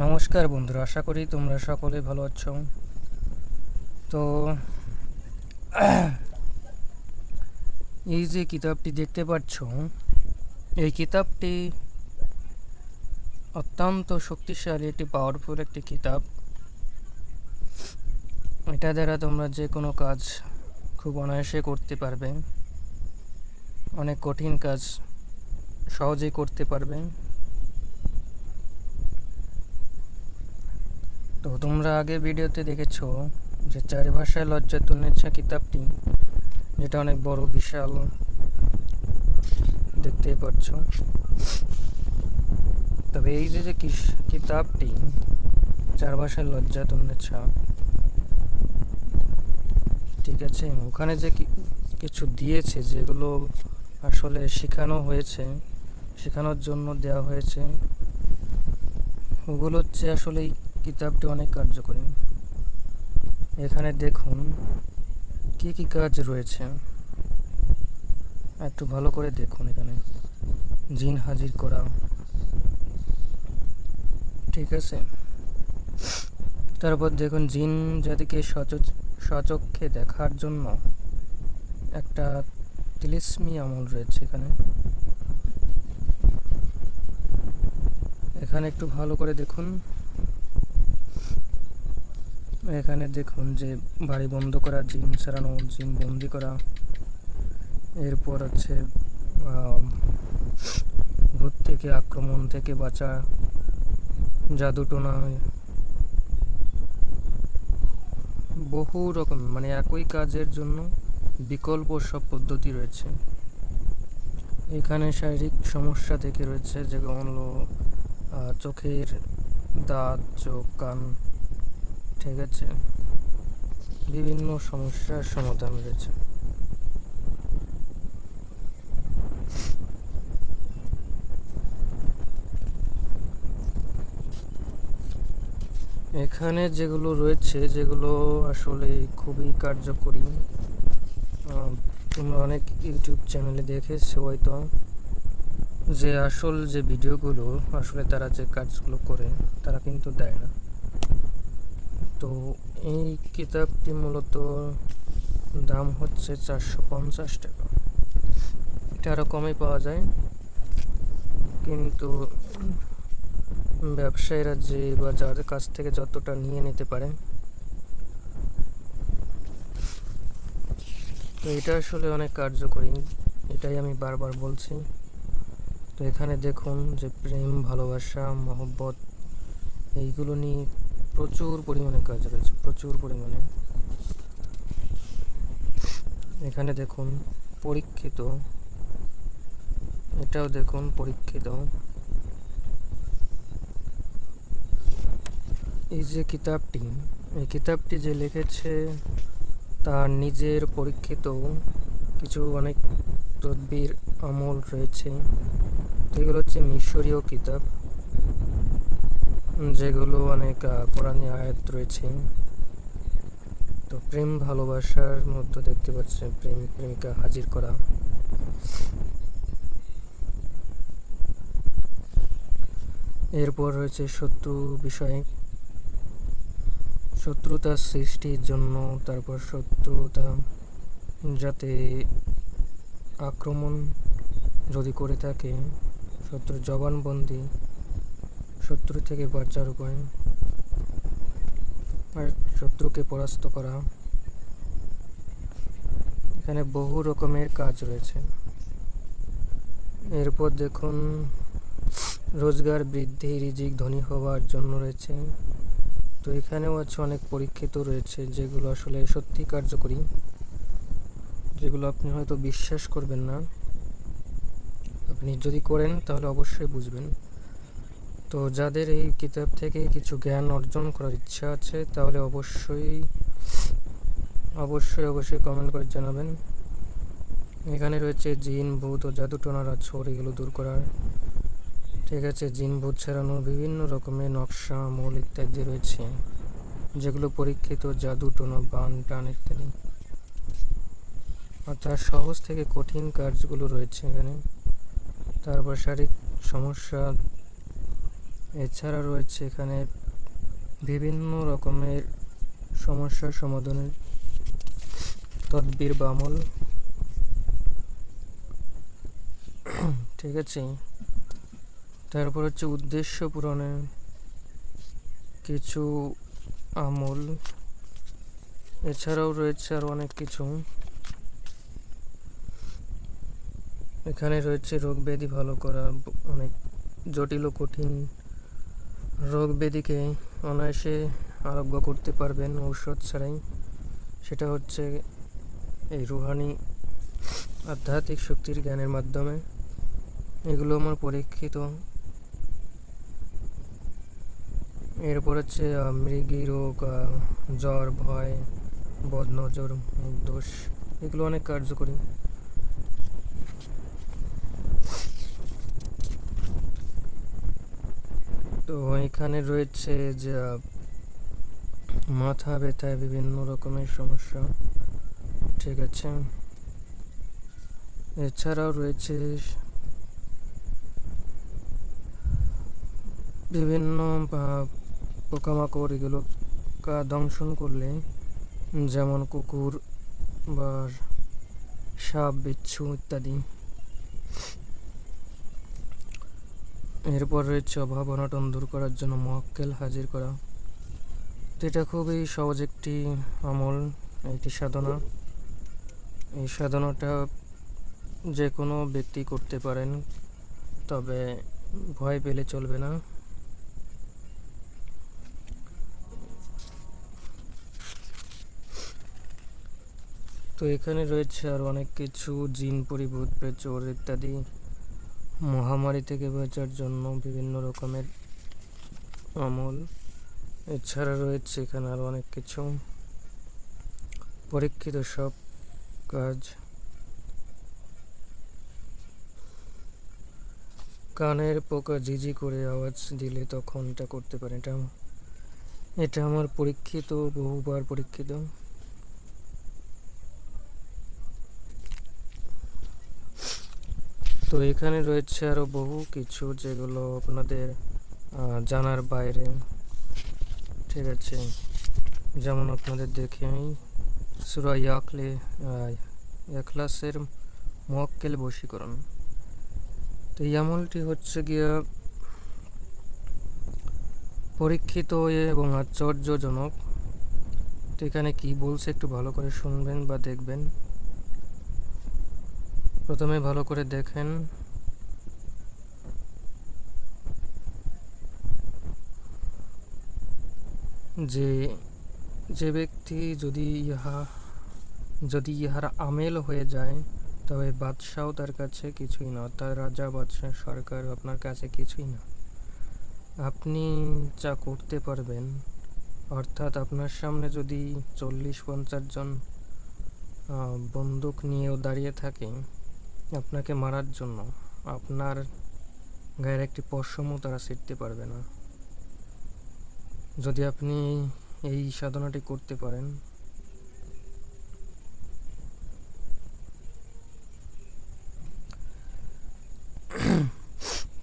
নমস্কার বন্ধুরা, আশা করি তোমরা সকলে ভালো আছো। তো এই যে কিতাবটি দেখতে পাচ্ছ, এই কিতাবটি অত্যন্ত শক্তিশালী একটি পাওয়ারফুল একটি কিতাব। এটা দ্বারা তোমরা যে কোনো কাজ খুব অনায়াসে করতে পারবে, অনেক কঠিন কাজ সহজেই করতে পারবে। তো তোমরা আগে ভিডিওতে দেখেছো যে চার ভাষায় লজ্জাতুন্নেছা কিতাবটি, যেটা অনেক বড় বিশাল দেখতেই পাচ্ছ। তবে এই যে কিতাবটি চার ভাষায় লজ্জাতুন্নেছা, ঠিক আছে, ওখানে যে কিছু দিয়েছে যেগুলো আসলে শেখানোর জন্য দেওয়া হয়েছে, ওগুলো হচ্ছে আসলে এই কিতাবটি অনেক কার্যকরী। এখানে দেখুন কি কি কাজ রয়েছে, একটু ভালো করে দেখুন। এখানে জিন হাজির করা, ঠিক আছে। তারপর দেখুন জিন জাতিকে সচক্ষে দেখার জন্য একটা তিলিস্মি আমল রয়েছে এখানে একটু ভালো করে দেখুন। এখানে দেখুন যে বাড়ি বন্ধ করা, জিন সারানো, জিন বন্দি করা, এরপর হচ্ছে ভূত থেকে আক্রমণ থেকে বাঁচা, জাদুটোনা, বহু রকম, মানে একই কাজের জন্য বিকল্প সব পদ্ধতি রয়েছে। এখানে শারীরিক সমস্যা থেকে রয়েছে, যেগুলো হলো চোখের দাঁত, চোখ, কান, ঠিক আছে, বিভিন্ন সমস্যার সমাধান রয়েছে। এখানে যেগুলো রয়েছে, যেগুলো আসলে খুবই কার্যকরী, তোমরা অনেক ইউটিউব চ্যানেলে দেখেছো হয়তো, যে আসল যে ভিডিওগুলো আসলে তারা যে কাজগুলো করে তারা কিন্তু দেয় না। তো এই কিতাবটি মূলত দাম হচ্ছে 450 টাকা। এটা আরও কমে পাওয়া যায়, কিন্তু ব্যবসায়ীরা যে বা যাদের কাছ থেকে যতটা নিয়ে নিতে পারে, তো এটা আসলে অনেক কার্যকরী, এটাই আমি বারবার বলছি। তো এখানে দেখুন যে প্রেম, ভালোবাসা, মহব্বত, এইগুলো নিয়ে প্রচুর পরিমাণে কাজ রয়েছে, প্রচুর পরিমাণে। এখানে দেখুন পরীক্ষিত, এটাও দেখুন পরীক্ষিত। এই যে এই কিতাবটি যে লিখেছে তার নিজের পরীক্ষিত কিছু অনেক তদবির আমল রয়েছে। তো এগুলো হচ্ছে মিশরীয় কিতাব, যেগুলো অনেক কোরআনী আয়াত রয়েছে। তো প্রেম ভালোবাসার মধ্যে দেখতে পাচ্ছেন প্রেমিক প্রেমিকা হাজির করা। এরপর রয়েছে শত্রু বিষয়ে, শত্রুতা সৃষ্টির জন্য, তারপর শত্রুতা যাতে আক্রমণ যদি করে থাকে, শত্রুর জবানবন্দি, শত্রু থেকে বাঁচার উপায়, আর শত্রুকে পরাস্ত করা। এখানে বহু রকমের কাজ রয়েছে। এরপর দেখুন রোজগার বৃদ্ধি, রিজিক ধনী হওয়ার জন্য রয়েছে। তো এখানেও আছে অনেক পরীক্ষিত রয়েছে, যেগুলো আসলে সত্যি কার্যকরী, যেগুলো আপনি হয়তো বিশ্বাস করবেন না, আপনি যদি করেন তাহলে অবশ্যই বুঝবেন। তো যাদের এই কিতাব থেকে কিছু জ্ঞান অর্জন করার ইচ্ছা আছে, তাহলে অবশ্যই অবশ্যই অবশ্যই কমেন্ট করে জানাবেন। এখানে রয়েছে জিন, ভূত ও জাদুটোনার আছর, এগুলো দূর করার, ঠিক আছে, জিন ভূত ছাড়ানো বিভিন্ন রকমের নকশা, আমল ইত্যাদি রয়েছে, যেগুলো পরীক্ষিত জাদুটোনা, বান টান ইত্যাদি, অর্থাৎ সহজ থেকে কঠিন কাজগুলো রয়েছে এখানে। তারপর শারীরিক সমস্যা, এছাড়া রয়েছে এখানে বিভিন্ন রকমের সমস্যার সমাধানের তদবির বা আমল। ঠিক আছে, তারপর হচ্ছে উদ্দেশ্য পূরণে কিছু আমল। এছাড়াও রয়েছে আরো অনেক কিছু। এখানে রয়েছে রোগ ব্যাধি ভালো করা, অনেক জটিল ও কঠিন রোগ ব্যাধিকে অনায়াসে আরোগ্য করতে পারবেন ঔষধ ছাড়াই। সেটা হচ্ছে এই রুহানি আধ্যাত্মিক শক্তির জ্ঞানের মাধ্যমে। এগুলো আমার পরীক্ষিত। এরপর হচ্ছে মৃগী রোগ, জ্বর, ভয়, বদনজর, দোষ, এগুলো অনেক কার্যকরী। তো এখানে রয়েছে যে মাথা ব্যথায় বিভিন্ন রকমের সমস্যা। ঠিক আছে, এছাড়াও রয়েছে বিভিন্ন পোকামাকড়, এগুলো দংশন করলে, যেমন কুকুর বা সাপ, বিচ্ছু ইত্যাদি। এরপর রয়েছে অভাব অনটন দূর করার জন্য মুয়াক্কেল হাজির করা। তো এটা খুবই সহজ একটি আমল, একটি সাধনা। এই সাধনাটা যে কোনো ব্যক্তি করতে পারেন, তবে ভয় পেলে চলবে না। তো এখানে রয়েছে আর অনেক কিছু, জিন, পরিভূত, পেচর ইত্যাদি মহামারী থেকে বাঁচার জন্য বিভিন্ন রকমের আমল। এছাড়া রয়েছে এখানে আরো অনেক কিছু পরীক্ষিত সব কাজ। কানের পোকা ঝিঝি করে আওয়াজ দিলে তখন এটা করতে পারে। এটা আমার পরীক্ষিত, বহুবার পরীক্ষিত। তো এখানে রয়েছে আরো বহু কিছু যেগুলো আপনাদের জানার বাইরে। ঠিক আছে, যেমন আপনাদের দেখে আমি সূরা ইখলাসের মুয়াক্কেল বশীকরণ। তো এই আমলটি হচ্ছে গিয়া পরীক্ষিত এবং আশ্চর্যজনক। তো এখানে কি বলছে একটু ভালো করে শুনবেন বা দেখবেন। প্রথমে ভালো করে দেখেন যে যে ব্যক্তি যদি ইহার আমেল হয়ে যায়, তবে বাদশাও তার কাছে কিছুই না, তার রাজা, বাদশাহ, সরকার আপনার কাছে কিছুই না। আপনি যা করতে পারবেন, অর্থাৎ আপনার সামনে যদি 40-50 জন বন্দুক নিয়েও দাঁড়িয়ে থাকে আপনাকে মারার জন্য, আপনার গায়ের একটি পশমও তারা ছিঁড়তে পারবে না, যদি আপনি এই সাধনাটি করতে পারেন।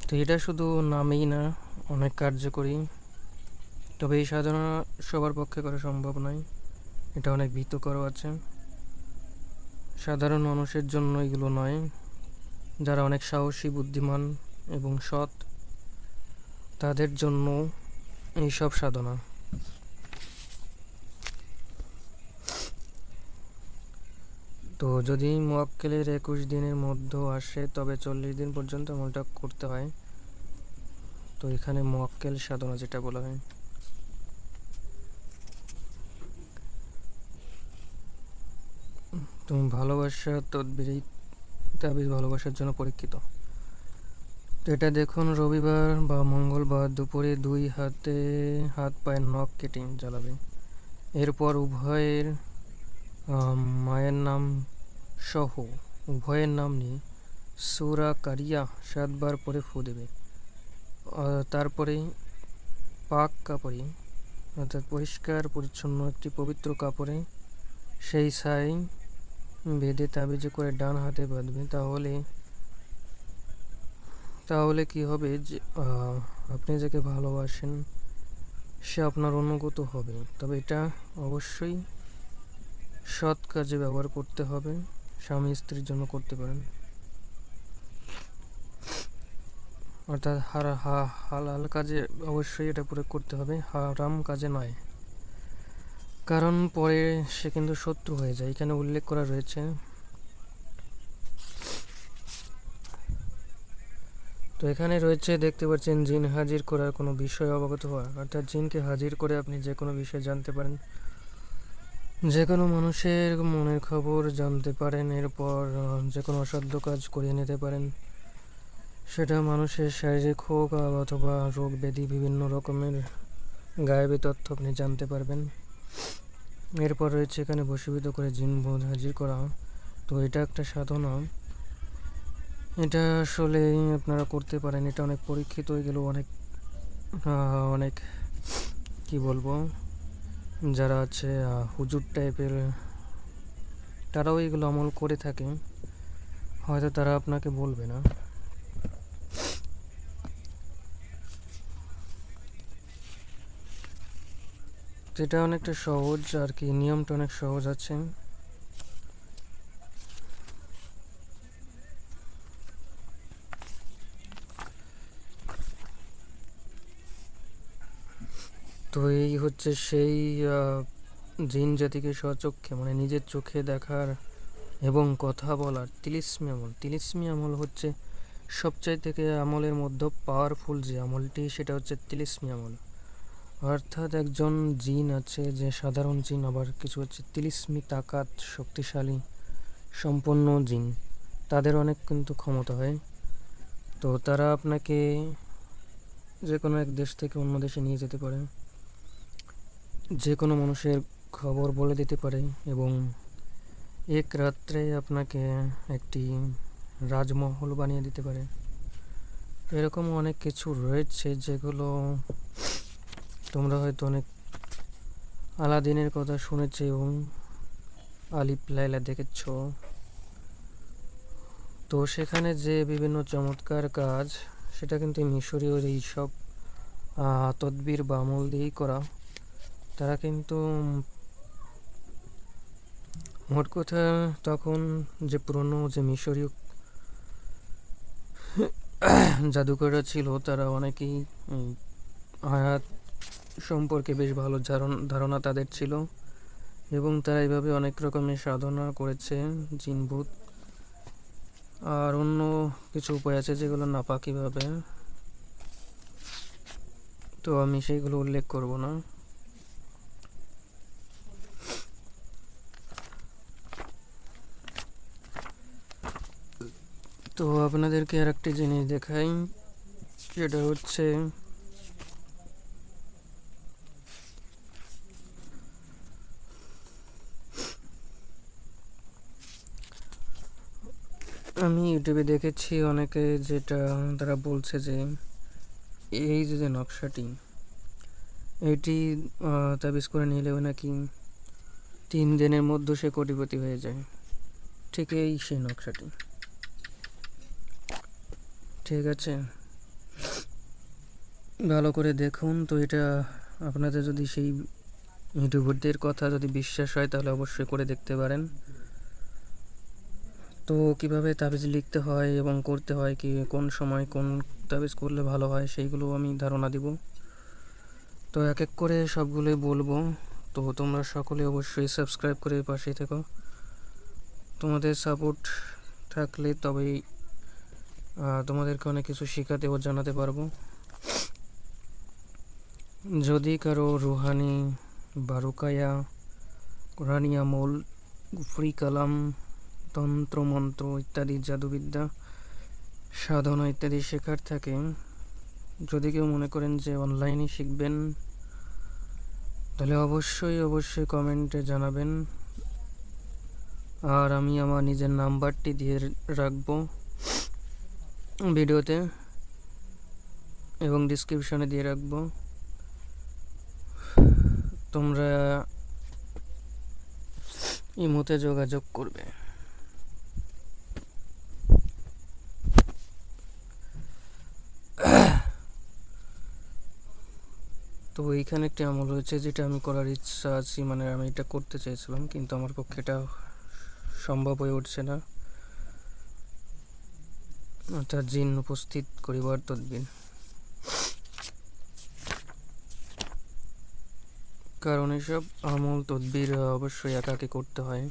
তো এটা শুধু নামেই না, অনেক কার্যকরী। তবে এই সাধনা সবার পক্ষে করা সম্ভব নয়, এটা অনেক ভীতকরও আছে। সাধারণ মানুষের জন্য এগুলো নয়, যারা অনেক সাহসী, বুদ্ধিমান এবং সৎ, তাদের জন্য এইসব সাধনা। তো যদি মুয়াক্কেলের 21 দিনের মধ্যে আসে, তবে 40 দিন পর্যন্ত আমলটা করতে হয়। তো এখানে মুয়াক্কেল সাধনা যেটা বলা হয়। তুমি ভালোবাসা তদবির, তাবিজ ভালোবাসার জন্য পরীক্ষিত। তো এটা দেখুন, রবিবার বা মঙ্গলবার দুপুরে 2 হাত পায়ের নখ কেটে জ্বালাবে। এরপর উভয়ের মায়ের নাম সহ উভয়ের নাম নিয়ে সূরা কারিয়া 7 বার পরে ফু দেবে। তারপরে পাক কাপড়ে, অর্থাৎ পরিষ্কার পরিচ্ছন্ন একটি পবিত্র কাপড়ে সেই ছাই বেঁধে তাবিজে করে ডান হাতে বাঁধবে। তাহলে কি হবে যে আপনি যাকে ভালোবাসেন সে আপনার অনুগত হবে, তবে এটা অবশ্যই সৎ কাজে ব্যবহার করতে হবে। স্বামী স্ত্রীর জন্য করতে পারেন, অর্থাৎ হালাল কাজে অবশ্যই এটা প্রয়োগ করতে হবে, হারাম কাজে নয়, কারণ পরে সে কিন্তু শত্রু হয়ে যায়। এখানে উল্লেখ করা রয়েছে। তো এখানে রয়েছে, দেখতে পাচ্ছেন, জিন হাজির করার কোনো বিষয় অবগত হওয়া, অর্থাৎ জিনকে হাজির করে আপনি যে কোনো বিষয় জানতে পারেন, যে কোনো মানুষের মনের খবর জানতে পারেন, এরপর যে কোনো অসাধ্য কাজ করিয়ে নিতে পারেন, সেটা মানুষের শারীরিক হোক অথবা রোগ ব্যাধি, বিভিন্ন রকমের গায়েবী তথ্য আপনি জানতে পারবেন। এরপর রয়েছে এখানে বশীভূত করে জিন হাজির করা। তো এটা একটা সাধনা, এটা আসলে আপনারা করতে পারেন। এটা অনেক পরীক্ষিত হয়ে গেল, অনেক কি বলবো, যারা আছে হুজুর টাইপের, তারাও এগুলো আমল করে থাকে, হয়তো তারা আপনাকে বলবে না। এটা অনেকটা সহজ আর কি, নিয়মটা অনেক সহজ আছে। তো এই হচ্ছে সেই জিন জাতিকে স্বচক্ষে, মানে নিজের চোখে দেখার এবং কথা বলার তিলিস্মি আমল। তিলিস্মি আমল হচ্ছে সবচাই থেকে আমলের মধ্যে পাওয়ারফুল যে আমলটি, সেটা হচ্ছে তিলিস্মি আমল। অর্থাৎ একজন জিন আছে যে সাধারণ জিন, আবার কিছু হচ্ছে তিলিস্মি তাকাত শক্তিশালী সম্পন্ন জিন, তাদের অনেক কিন্তু ক্ষমতা হয়। তো তারা আপনাকে যে কোনো এক দেশ থেকে অন্য দেশে নিয়ে যেতে পারে, যে কোনো মানুষের খবর বলে দিতে পারে, এবং এক রাত্রে আপনাকে একটি রাজমহল বানিয়ে দিতে পারে। এরকম অনেক কিছু রয়েছে যেগুলো তোমরা হয়তো অনেক আলাদিনের কথা শুনেছ এবং আলিফ লায়লা দেখেছ। তো সেখানে যে বিভিন্ন চমৎকার কাজ, সেটা কিন্তু মিশরীয় এই সব তদবির বা আমল দিয়েই করা। তারা কিন্তু মোট কথা তখন যে পুরনো যে মিশরীয় জাদুকররা ছিল, তারা অনেকেই আয়াত সম্পর্কে বেশ ভালো ধারণা তাদের ছিল, এবং তারা এইভাবে অনেক রকমের সাধনা করেছে, জিনভূত আর অন্য কিছু উপায় আছে যেগুলো নাপাকিভাবে, তো আমি সেইগুলো উল্লেখ করব না। তো আপনাদেরকে আর একটি জিনিস দেখাই, সেটা হচ্ছে আমি ইউটিউবে দেখেছি অনেকে যেটা তারা বলছে যে এই যে নকশাটি, এটি তাবিজ করে নিলেও নাকি 3 দিনের মধ্যে সে কোটিপতি হয়ে যায়। ঠিক এই সেই নকশাটি, ঠিক আছে, ভালো করে দেখুন। তো এটা আপনাদের যদি সেই ইউটিউবারদের কথা যদি বিশ্বাস হয়, তাহলে অবশ্যই করে দেখতে পারেন। তো কিভাবে তাবিজ লিখতে হয় এবং করতে হয়, কি কোন সময় কোন তাবিজ করলে ভালো হয়, সেইগুলো আমি ধারণা দিব। তো এক এক করে সবগুলোই বলবো। তো তোমরা সকলে অবশ্যই সাবস্ক্রাইব করে পাশেই থেকো। তোমাদের সাপোর্ট থাকলে তবেই তোমাদেরকে অনেক কিছু শেখাতে ও জানাতে পারবো। যদি কারো রুহানি বারুকায়া, কোরআনি আমল, গুফরি কালাম, তন্ত্র মন্ত্র ইত্যাদি জাদুবিদ্যা, সাধনা ইত্যাদি শেখার থাকে, যদি কেউ মনে করেন যে অনলাইনে শিখবেন, তাহলে অবশ্যই কমেন্টে জানাবেন। আর আমি আমার নিজের নাম্বারটি দিয়ে রাখবো ভিডিওতে এবং ডিসক্রিপশনে দিয়ে রাখবো। তোমরা ইমোতে যোগাযোগ করবে। তো এইখানে একটি আমল রয়েছে যেটা আমি করার ইচ্ছা আছে, মানে আমি এটা করতে চেয়েছিলাম কিন্তু আমার পক্ষে এটা সম্ভব হয়ে উঠছে না। অর্থাৎ জিন উপস্থিত করিবার তদবির। কারণ এসব আমল তদবির অবশ্যই একাকে করতে হয়,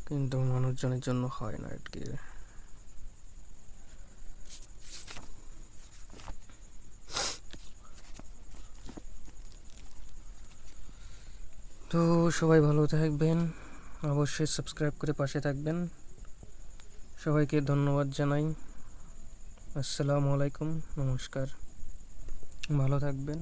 কিন্তু মানুষজনের জন্য হয় না আর কি। তো সবাই ভালো থাকবেন, অবশ্যই সাবস্ক্রাইব করে পাশে থাকবেন। সবাইকে ধন্যবাদ জানাই। আসসালামু আলাইকুম, নমস্কার, ভালো থাকবেন।